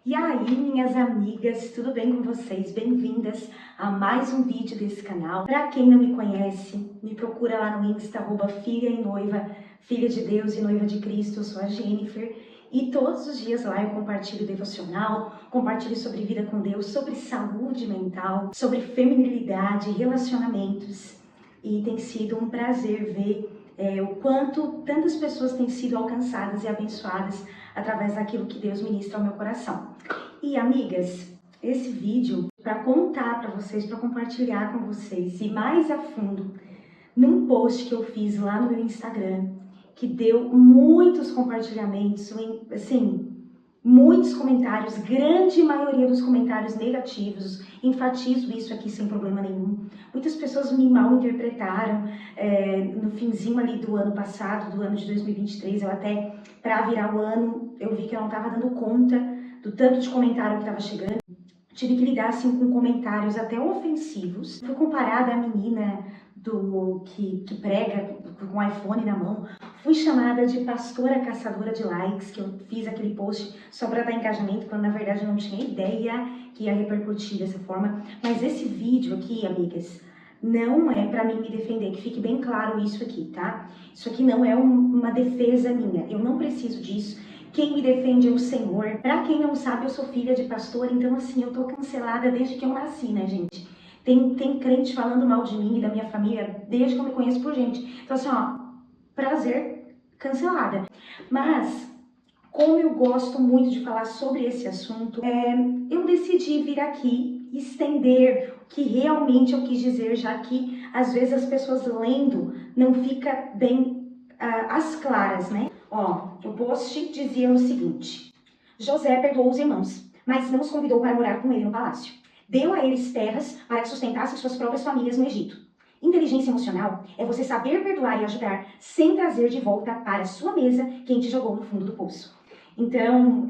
E aí, minhas amigas, tudo bem com vocês? Bem-vindas a mais um vídeo desse canal. Para quem não me conhece, me procura lá no Insta, @filha e noiva, filha de Deus e noiva de Cristo. Eu sou a Jennifer e todos os dias lá eu compartilho devocional, compartilho sobre vida com Deus, sobre saúde mental, sobre feminilidade, relacionamentos. E tem sido um prazer ver o quanto tantas pessoas têm sido alcançadas e abençoadas através daquilo que Deus ministra ao meu coração. E amigas, esse vídeo para contar para vocês, para compartilhar com vocês e mais a fundo num post que eu fiz lá no meu Instagram, que deu muitos compartilhamentos, assim, muitos comentários, grande maioria dos comentários negativos. Enfatizo isso aqui sem problema nenhum. Muitas pessoas me mal interpretaram no finzinho ali do ano passado, do ano de 2023, eu até, para virar o ano, eu vi que eu não estava dando conta do tanto de comentário que estava chegando. Tive que lidar assim com comentários até ofensivos. Fui comparada à menina que prega com o iPhone na mão. Fui chamada de pastora caçadora de likes, que eu fiz aquele post só para dar engajamento, quando na verdade eu não tinha ideia que ia repercutir dessa forma. Mas esse vídeo aqui, amigas, não é para mim me defender, que fique bem claro isso aqui, tá? Isso aqui não é uma defesa minha, eu não preciso disso. Quem me defende é o Senhor. Pra quem não sabe, eu sou filha de pastor, então assim, eu tô cancelada desde que eu nasci, né, gente? Tem crente falando mal de mim e da minha família desde que eu me conheço por gente. Então assim, ó, prazer, cancelada. Mas, como eu gosto muito de falar sobre esse assunto, eu decidi vir aqui estender o que realmente eu quis dizer, já que às vezes as pessoas lendo não fica bem às claras, né? Ó, o post dizia o seguinte: José perdoou os irmãos, mas não os convidou para morar com ele no palácio. Deu a eles terras para que sustentassem suas próprias famílias no Egito. Inteligência emocional é você saber perdoar e ajudar sem trazer de volta para a sua mesa quem te jogou no fundo do poço. Então,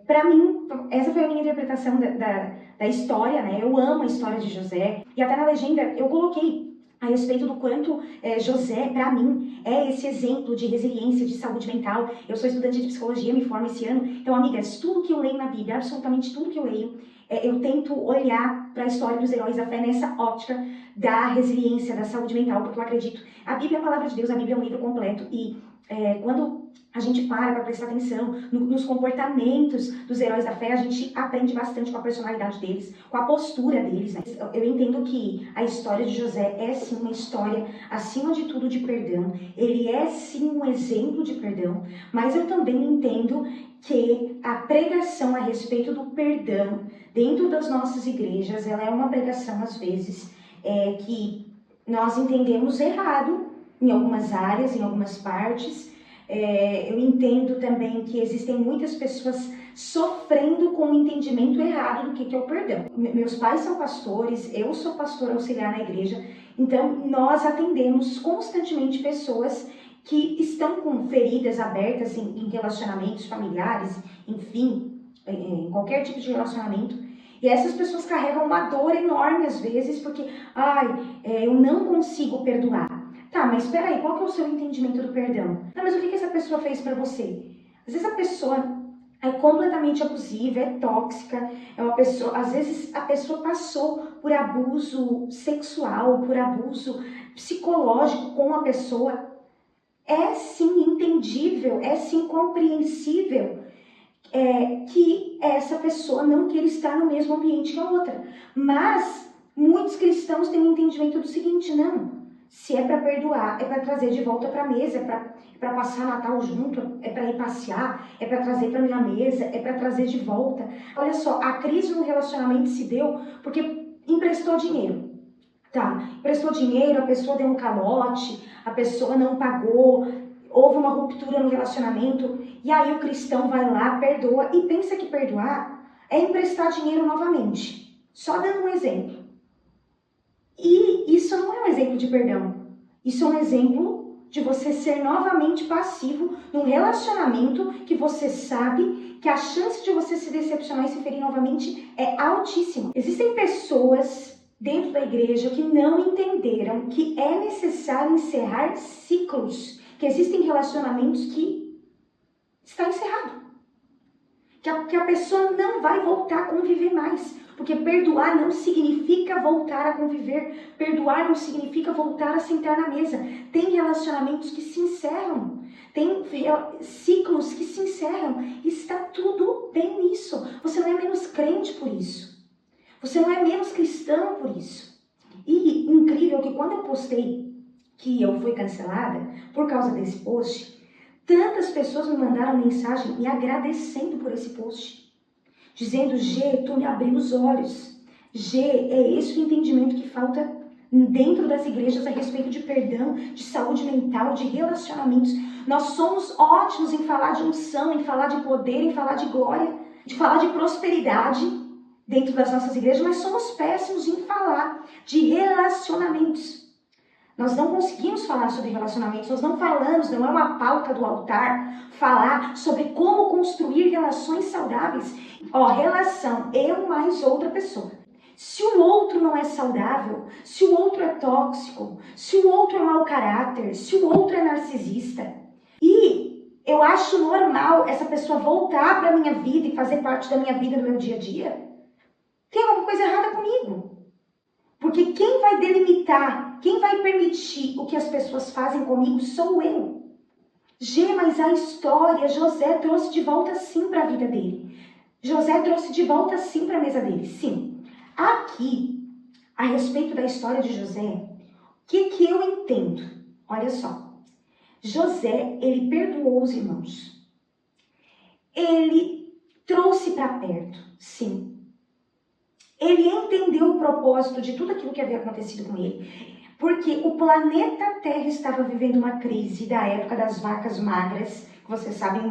para mim, essa foi a minha interpretação da história, né? Eu amo a história de José. E até na legenda eu coloquei a respeito do quanto José, para mim, é esse exemplo de resiliência, de saúde mental. Eu sou estudante de psicologia, me formo esse ano. Então, amigas, tudo que eu leio na Bíblia, absolutamente tudo que eu leio, eu tento olhar para a história dos heróis da fé nessa óptica da resiliência, da saúde mental, porque eu acredito. A Bíblia é a palavra de Deus, a Bíblia é um livro completo. E quando a gente para prestar atenção nos comportamentos dos heróis da fé, a gente aprende bastante com a personalidade deles, com a postura deles, né? Eu entendo que a história de José é sim uma história, acima de tudo, de perdão. Ele é sim um exemplo de perdão, mas eu também entendo que a pregação a respeito do perdão dentro das nossas igrejas, ela é uma pregação, às vezes, que nós entendemos errado em algumas áreas, em algumas partes. Eu entendo também que existem muitas pessoas sofrendo com o entendimento errado do que é o perdão. Meus pais são pastores, eu sou pastora auxiliar na igreja, então nós atendemos constantemente pessoas que estão com feridas abertas em relacionamentos familiares, enfim, em qualquer tipo de relacionamento. E essas pessoas carregam uma dor enorme às vezes, porque, eu não consigo perdoar. Tá, mas espera aí, qual que é o seu entendimento do perdão? Tá, mas o que essa pessoa fez pra você? Às vezes a pessoa é completamente abusiva, é tóxica, às vezes a pessoa passou por abuso sexual, por abuso psicológico com a pessoa. É sim entendível, é sim compreensível que essa pessoa não queira estar no mesmo ambiente que a outra. Mas muitos cristãos têm um entendimento do seguinte: não. Se é para perdoar, é para trazer de volta para a mesa, é para passar Natal junto, é para ir passear, é para trazer para minha mesa, é para trazer de volta. Olha só, a crise no relacionamento se deu porque emprestou dinheiro. Tá, emprestou dinheiro, a pessoa deu um calote, a pessoa não pagou, houve uma ruptura no relacionamento, e aí o cristão vai lá, perdoa, e pensa que perdoar é emprestar dinheiro novamente. Só dando um exemplo. E isso não é um exemplo de perdão. Isso é um exemplo de você ser novamente passivo num relacionamento que você sabe que a chance de você se decepcionar e se ferir novamente é altíssima. Existem pessoas dentro da igreja que não entenderam que é necessário encerrar ciclos, que existem relacionamentos que está encerrado. que a pessoa não vai voltar a conviver mais. Porque perdoar não significa voltar a conviver. Perdoar não significa voltar a sentar na mesa. Tem relacionamentos que se encerram. Tem ciclos que se encerram. E está tudo bem nisso. Você não é menos crente por isso. Você não é menos cristão por isso. E incrível que quando eu postei que eu fui cancelada por causa desse post, tantas pessoas me mandaram mensagem me agradecendo por esse post. Dizendo, Gê, tu me abriu os olhos. Gê, é esse o entendimento que falta dentro das igrejas a respeito de perdão, de saúde mental, de relacionamentos. Nós somos ótimos em falar de unção, em falar de poder, em falar de glória, de falar de prosperidade dentro das nossas igrejas, mas somos péssimos em falar de relacionamentos. Nós não conseguimos falar sobre relacionamentos, nós não falamos, não é uma pauta do altar, falar sobre como construir relações saudáveis. Relação, eu mais outra pessoa. Se o outro não é saudável, se o outro é tóxico, se o outro é mau caráter, se o outro é narcisista, e eu acho normal essa pessoa voltar para a minha vida e fazer parte da minha vida no meu dia a dia, tem alguma coisa errada comigo. Porque quem vai delimitar, quem vai permitir o que as pessoas fazem comigo sou eu. Mas a história, José trouxe de volta sim para a vida dele. José trouxe de volta sim para a mesa dele, sim. Aqui, a respeito da história de José, o que eu entendo? Olha só. José, ele perdoou os irmãos. Ele trouxe para perto, sim. Ele entendeu o propósito de tudo aquilo que havia acontecido com ele. Porque o planeta Terra estava vivendo uma crise da época das vacas magras, que vocês sabem,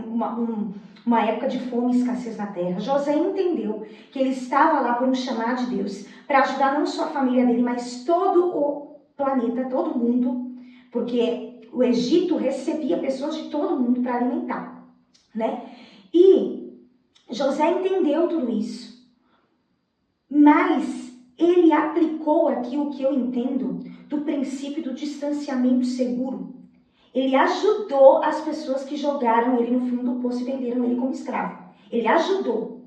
uma época de fome e escassez na Terra. José entendeu que ele estava lá por um chamado de Deus para ajudar não só a família dele, mas todo o planeta, todo mundo, porque o Egito recebia pessoas de todo mundo para alimentar, né? E José entendeu tudo isso. Mas ele aplicou aqui o que eu entendo do princípio do distanciamento seguro. Ele ajudou as pessoas que jogaram ele no fundo do poço e venderam ele como escravo. Ele ajudou.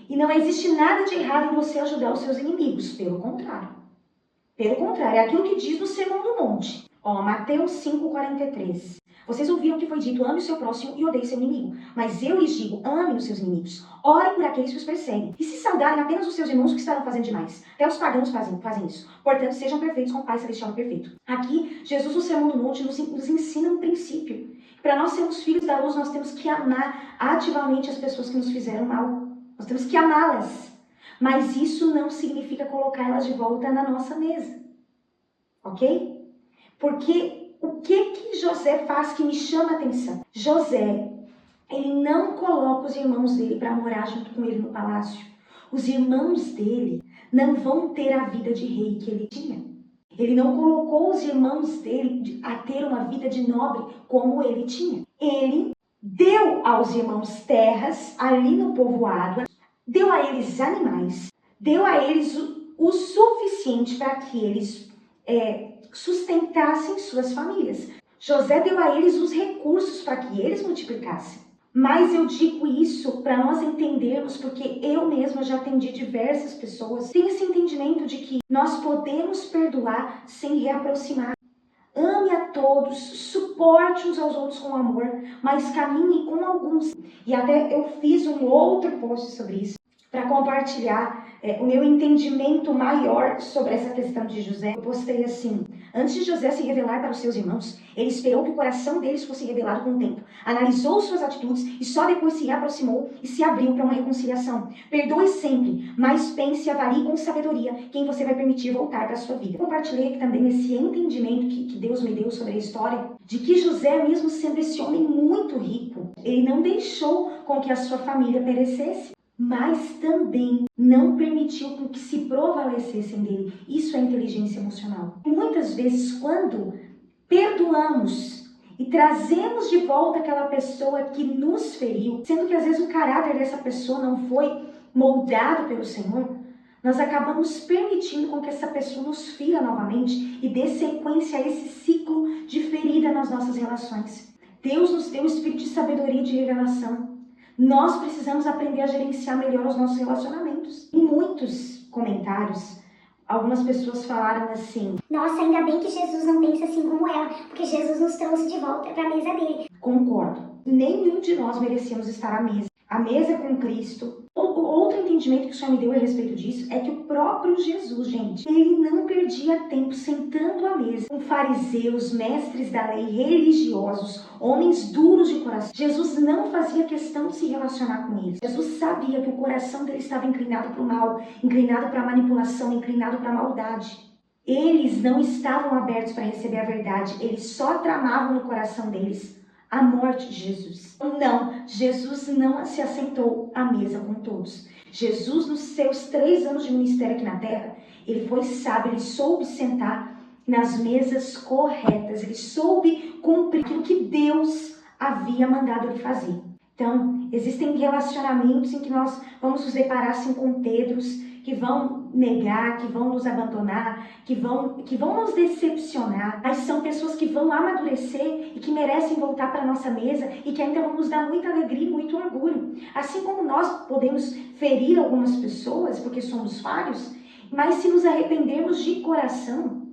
E não existe nada de errado em você ajudar os seus inimigos. Pelo contrário. Pelo contrário, é aquilo que diz no Sermão do Monte. Mateus 5,43. Vocês ouviram que foi dito, ame o seu próximo e odeie seu inimigo. Mas eu lhes digo, amem os seus inimigos. Orem por aqueles que os perseguem. E se saudarem apenas os seus irmãos, o que estarão fazendo demais? Até os pagãos fazem isso. Portanto, sejam perfeitos como o Pai Celestial é perfeito. Aqui, Jesus no Sermão do Monte nos ensina um princípio. Para nós sermos filhos da luz, nós temos que amar ativamente as pessoas que nos fizeram mal. Nós temos que amá-las. Mas isso não significa colocar elas de volta na nossa mesa. Ok? Porque o que José faz que me chama a atenção? José, ele não coloca os irmãos dele para morar junto com ele no palácio. Os irmãos dele não vão ter a vida de rei que ele tinha. Ele não colocou os irmãos dele a ter uma vida de nobre como ele tinha. Ele deu aos irmãos terras ali no povoado, deu a eles animais, deu a eles o suficiente para que eles sustentassem suas famílias. José deu a eles os recursos para que eles multiplicassem. Mas eu digo isso para nós entendermos, porque eu mesma já atendi diversas pessoas. Tem esse entendimento de que nós podemos perdoar sem reaproximar. Ame a todos, suporte uns aos outros com amor, mas caminhe com alguns. E até eu fiz um outro post sobre isso, para compartilhar o meu entendimento maior sobre essa questão de José. Eu postei assim: antes de José se revelar para os seus irmãos, ele esperou que o coração deles fosse revelado com o tempo. Analisou suas atitudes e só depois se aproximou e se abriu para uma reconciliação. Perdoe sempre, mas pense e avalie com sabedoria quem você vai permitir voltar para a sua vida. Eu compartilhei aqui também esse entendimento que Deus me deu sobre a história, de que José, mesmo sendo esse homem muito rico, ele não deixou com que a sua família perecesse, mas também não permitiu com que se prevalecessem dele. Isso é inteligência emocional. Muitas vezes, quando perdoamos e trazemos de volta aquela pessoa que nos feriu, sendo que às vezes o caráter dessa pessoa não foi moldado pelo Senhor, nós acabamos permitindo com que essa pessoa nos fira novamente e dê sequência a esse ciclo de ferida nas nossas relações. Deus nos deu o espírito de sabedoria e de revelação. Nós precisamos aprender a gerenciar melhor os nossos relacionamentos. Em muitos comentários, algumas pessoas falaram assim: nossa, ainda bem que Jesus não pensa assim como ela, porque Jesus nos trouxe de volta para a mesa dele. Concordo. Nenhum de nós merecemos estar à mesa. A mesa com Cristo. Outro entendimento que o Senhor me deu a respeito disso é que o próprio Jesus, gente, ele não perdia tempo sentando à mesa com fariseus, mestres da lei, religiosos, homens duros de coração. Jesus não fazia questão de se relacionar com eles. Jesus sabia que o coração dele estava inclinado para o mal, inclinado para a manipulação, inclinado para a maldade. Eles não estavam abertos para receber a verdade, eles só tramavam no coração deles a morte de Jesus. Não, Jesus não se assentou à mesa com todos. Jesus, nos seus 3 anos de ministério aqui na terra, ele foi sábio, ele soube sentar nas mesas corretas, ele soube cumprir aquilo que Deus havia mandado ele fazer. Então, existem relacionamentos em que nós vamos nos deparar assim com Pedros, que vão negar, que vão nos abandonar, que vão nos decepcionar, mas são pessoas que vão amadurecer e que merecem voltar para a nossa mesa e que ainda vão nos dar muita alegria e muito orgulho. Assim como nós podemos ferir algumas pessoas porque somos falhos, mas se nos arrependermos de coração,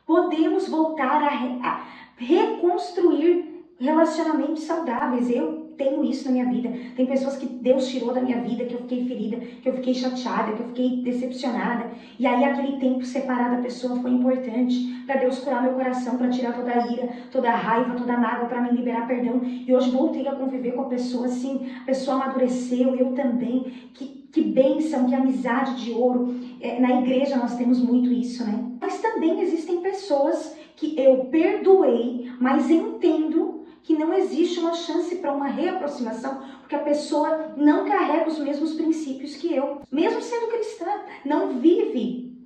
podemos voltar a reconstruir relacionamentos saudáveis. Eu tenho isso na minha vida. Tem pessoas que Deus tirou da minha vida, que eu fiquei ferida, que eu fiquei chateada, que eu fiquei decepcionada. E aí aquele tempo separado da pessoa foi importante para Deus curar meu coração, para tirar toda a ira, toda a raiva, toda a mágoa, para me liberar perdão. E hoje voltei a conviver com a pessoa assim, a pessoa amadureceu, eu também. Que bênção, que amizade de ouro. Na igreja nós temos muito isso, né? Mas também existem pessoas que eu perdoei, mas entendo que não existe uma chance para uma reaproximação, porque a pessoa não carrega os mesmos princípios que eu, mesmo sendo cristã, não vive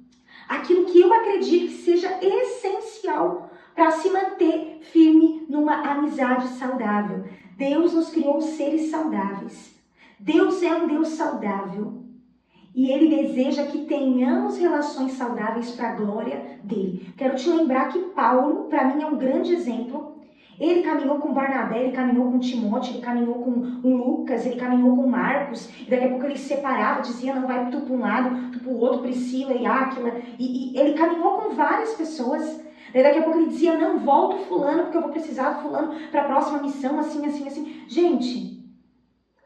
aquilo que eu acredito que seja essencial para se manter firme numa amizade saudável. Deus nos criou seres saudáveis. Deus é um Deus saudável. E Ele deseja que tenhamos relações saudáveis para a glória dEle. Quero te lembrar que Paulo, para mim, é um grande exemplo. Ele caminhou com Barnabé, ele caminhou com Timóteo, ele caminhou com Lucas, ele caminhou com Marcos. E daqui a pouco ele se separava, dizia, não, vai tu para um lado, tu para o outro, Priscila e Áquila. E ele caminhou com várias pessoas. Daí daqui a pouco ele dizia, não, volta fulano, porque eu vou precisar do fulano para a próxima missão, assim, assim, assim. Gente,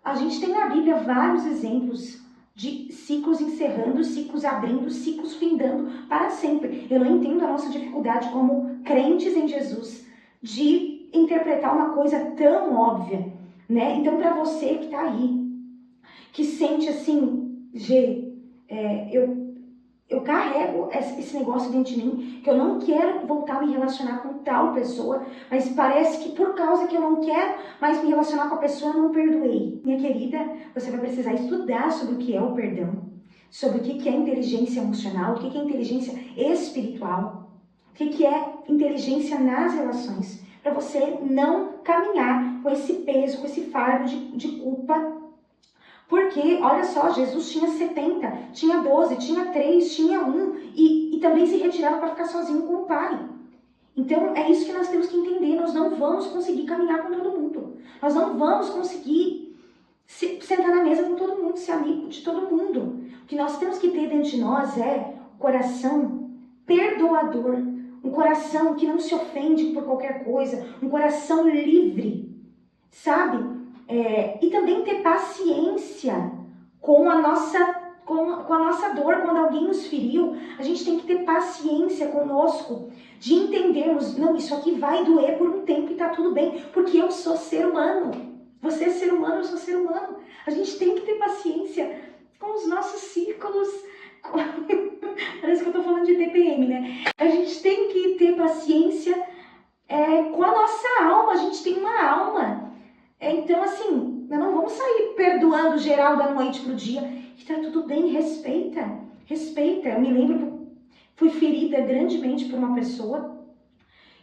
a gente tem na Bíblia vários exemplos de ciclos encerrando, ciclos abrindo, ciclos findando para sempre. Eu não entendo a nossa dificuldade como crentes em Jesus de interpretar uma coisa tão óbvia, né? Então, para você que tá aí, que sente assim, eu carrego esse negócio dentro de mim, que eu não quero voltar a me relacionar com tal pessoa, mas parece que por causa que eu não quero mais me relacionar com a pessoa, eu não perdoei. Minha querida, você vai precisar estudar sobre o que é o perdão, sobre o que é inteligência emocional, o que é inteligência espiritual, o que é inteligência nas relações, para você não caminhar com esse peso, com esse fardo de culpa. Porque, olha só, Jesus tinha 70, tinha 12, tinha 3, tinha 1 e também se retirava para ficar sozinho com o Pai. Então, é isso que nós temos que entender. Nós não vamos conseguir caminhar com todo mundo. Nós não vamos conseguir sentar na mesa com todo mundo, ser amigo de todo mundo. O que nós temos que ter dentro de nós é um coração perdoador, um coração que não se ofende por qualquer coisa, um coração livre, sabe? E também ter paciência com a nossa dor. Quando alguém nos feriu, a gente tem que ter paciência conosco, de entendermos, não, isso aqui vai doer por um tempo e tá tudo bem, porque eu sou ser humano, você é ser humano, eu sou ser humano. A gente tem que ter paciência com os nossos círculos, parece que eu tô falando de TPM, né? A gente tem que ter paciência com a nossa alma, a gente tem uma alma. Então, assim, nós não vamos sair perdoando geral da noite pro dia. E tá tudo bem, respeita. Eu me lembro que eu fui ferida grandemente por uma pessoa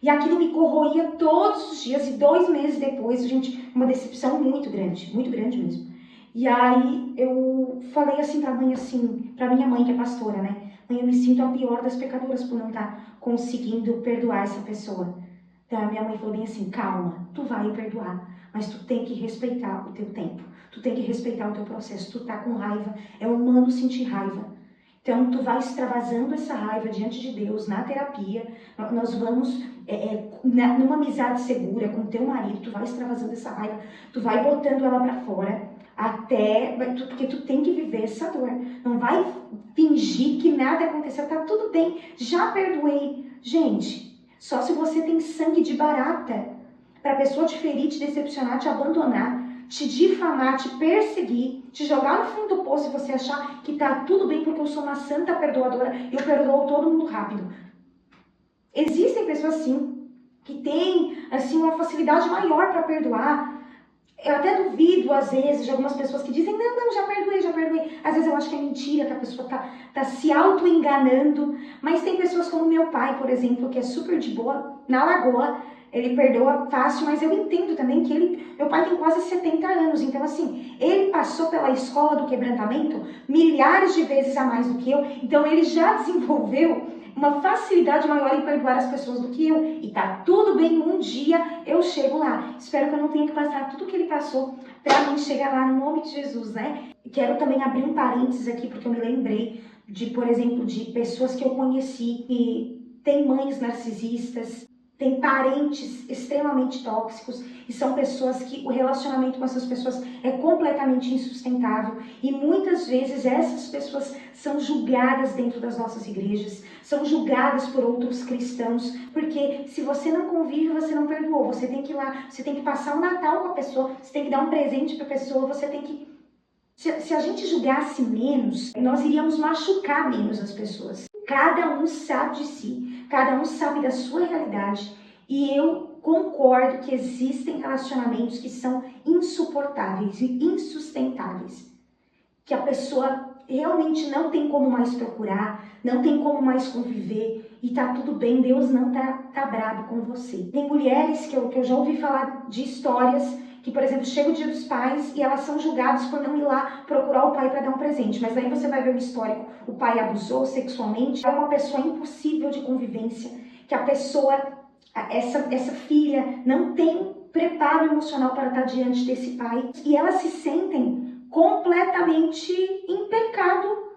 e aquilo me corroía todos os dias. E 2 meses depois, gente, uma decepção muito grande mesmo. E aí eu falei assim pra minha mãe que é pastora, né? Mãe, eu me sinto a pior das pecadoras por não estar conseguindo perdoar essa pessoa. Então a minha mãe falou bem assim, calma, tu vai perdoar, mas tu tem que respeitar o teu tempo. Tu tem que respeitar o teu processo. Tu tá com raiva, é humano sentir raiva. Então, tu vai extravasando essa raiva diante de Deus, na terapia. Nós vamos, numa amizade segura com teu marido, tu vai extravasando essa raiva, tu vai botando ela pra fora, porque tu tem que viver essa dor. Não vai fingir que nada aconteceu, tá tudo bem, já perdoei. Gente, só se você tem sangue de barata pra pessoa te ferir, te decepcionar, te abandonar, te difamar, te perseguir, te jogar no fundo do poço e você achar que tá tudo bem porque eu sou uma santa perdoadora e eu perdoo todo mundo rápido. Existem pessoas assim, que têm assim, uma facilidade maior para perdoar. Eu até duvido, às vezes, de algumas pessoas que dizem, não, já perdoei, já perdoei. Às vezes eu acho que é mentira, que a pessoa tá se auto-enganando. Mas tem pessoas como meu pai, por exemplo, que é super de boa, na lagoa. Ele perdoa fácil, mas eu entendo também que meu pai tem quase 70 anos. Então, assim, ele passou pela escola do quebrantamento milhares de vezes a mais do que eu. Então, ele já desenvolveu uma facilidade maior em perdoar as pessoas do que eu. E tá tudo bem, um dia eu chego lá. Espero que eu não tenha que passar tudo que ele passou pra mim chegar lá, no nome de Jesus, né? Quero também abrir um parênteses aqui, porque eu me lembrei de, por exemplo, de pessoas que eu conheci que têm mães narcisistas, tem parentes extremamente tóxicos e são pessoas que o relacionamento com essas pessoas é completamente insustentável e muitas vezes essas pessoas são julgadas dentro das nossas igrejas, são julgadas por outros cristãos, porque se você não convive, você não perdoou, você tem que ir lá, você tem que passar o Natal com a pessoa, você tem que dar um presente para a pessoa, você tem que... Se a gente julgasse menos, nós iríamos machucar menos as pessoas. Cada um sabe de si, cada um sabe da sua realidade e eu concordo que existem relacionamentos que são insuportáveis e insustentáveis, que a pessoa realmente não tem como mais procurar, não tem como mais conviver e tá tudo bem, Deus não tá bravo com você. Tem mulheres que eu já ouvi falar de histórias que, por exemplo, chega o Dia dos Pais e elas são julgadas por não ir lá procurar o pai para dar um presente. Mas daí você vai ver o histórico, o pai abusou sexualmente, é uma pessoa impossível de convivência, que a pessoa, essa filha não tem preparo emocional para estar diante desse pai e elas se sentem completamente em pecado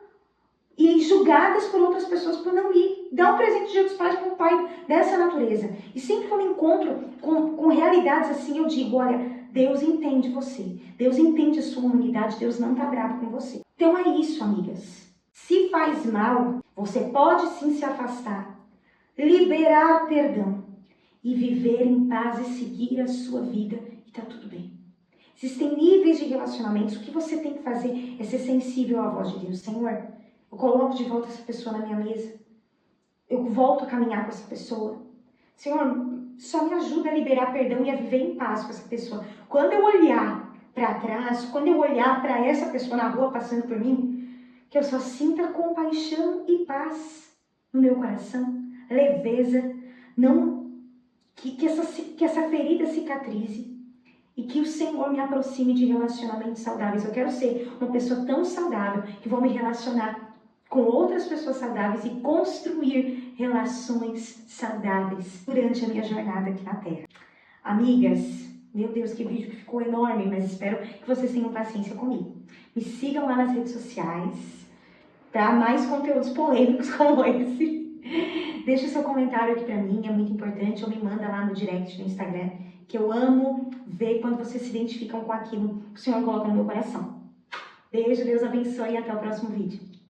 e julgadas por outras pessoas por não ir dar um presente de Dia dos Pais para um pai dessa natureza. E sempre que eu me encontro com realidades assim, eu digo, olha, Deus entende você, Deus entende a sua humanidade, Deus não está bravo com você. Então é isso, amigas. Se faz mal, você pode sim se afastar, liberar perdão e viver em paz e seguir a sua vida e tá tudo bem. Existem níveis de relacionamentos, o que você tem que fazer é ser sensível à voz de Deus. Senhor, eu coloco de volta essa pessoa na minha mesa, eu volto a caminhar com essa pessoa. Senhor, só me ajuda a liberar perdão e a viver em paz com essa pessoa. Quando eu olhar para trás, quando eu olhar para essa pessoa na rua passando por mim, que eu só sinta compaixão e paz no meu coração, leveza, não que essa ferida cicatrize e que o Senhor me aproxime de relacionamentos saudáveis. Eu quero ser uma pessoa tão saudável que vou me relacionar com outras pessoas saudáveis e construir relações saudáveis durante a minha jornada aqui na Terra. Amigas, meu Deus, que vídeo que ficou enorme, mas espero que vocês tenham paciência comigo. Me sigam lá nas redes sociais para mais conteúdos polêmicos como esse. Deixa o seu comentário aqui pra mim, é muito importante, ou me manda lá no direct do Instagram, que eu amo ver quando vocês se identificam com aquilo que o Senhor coloca no meu coração. Beijo, Deus abençoe e até o próximo vídeo.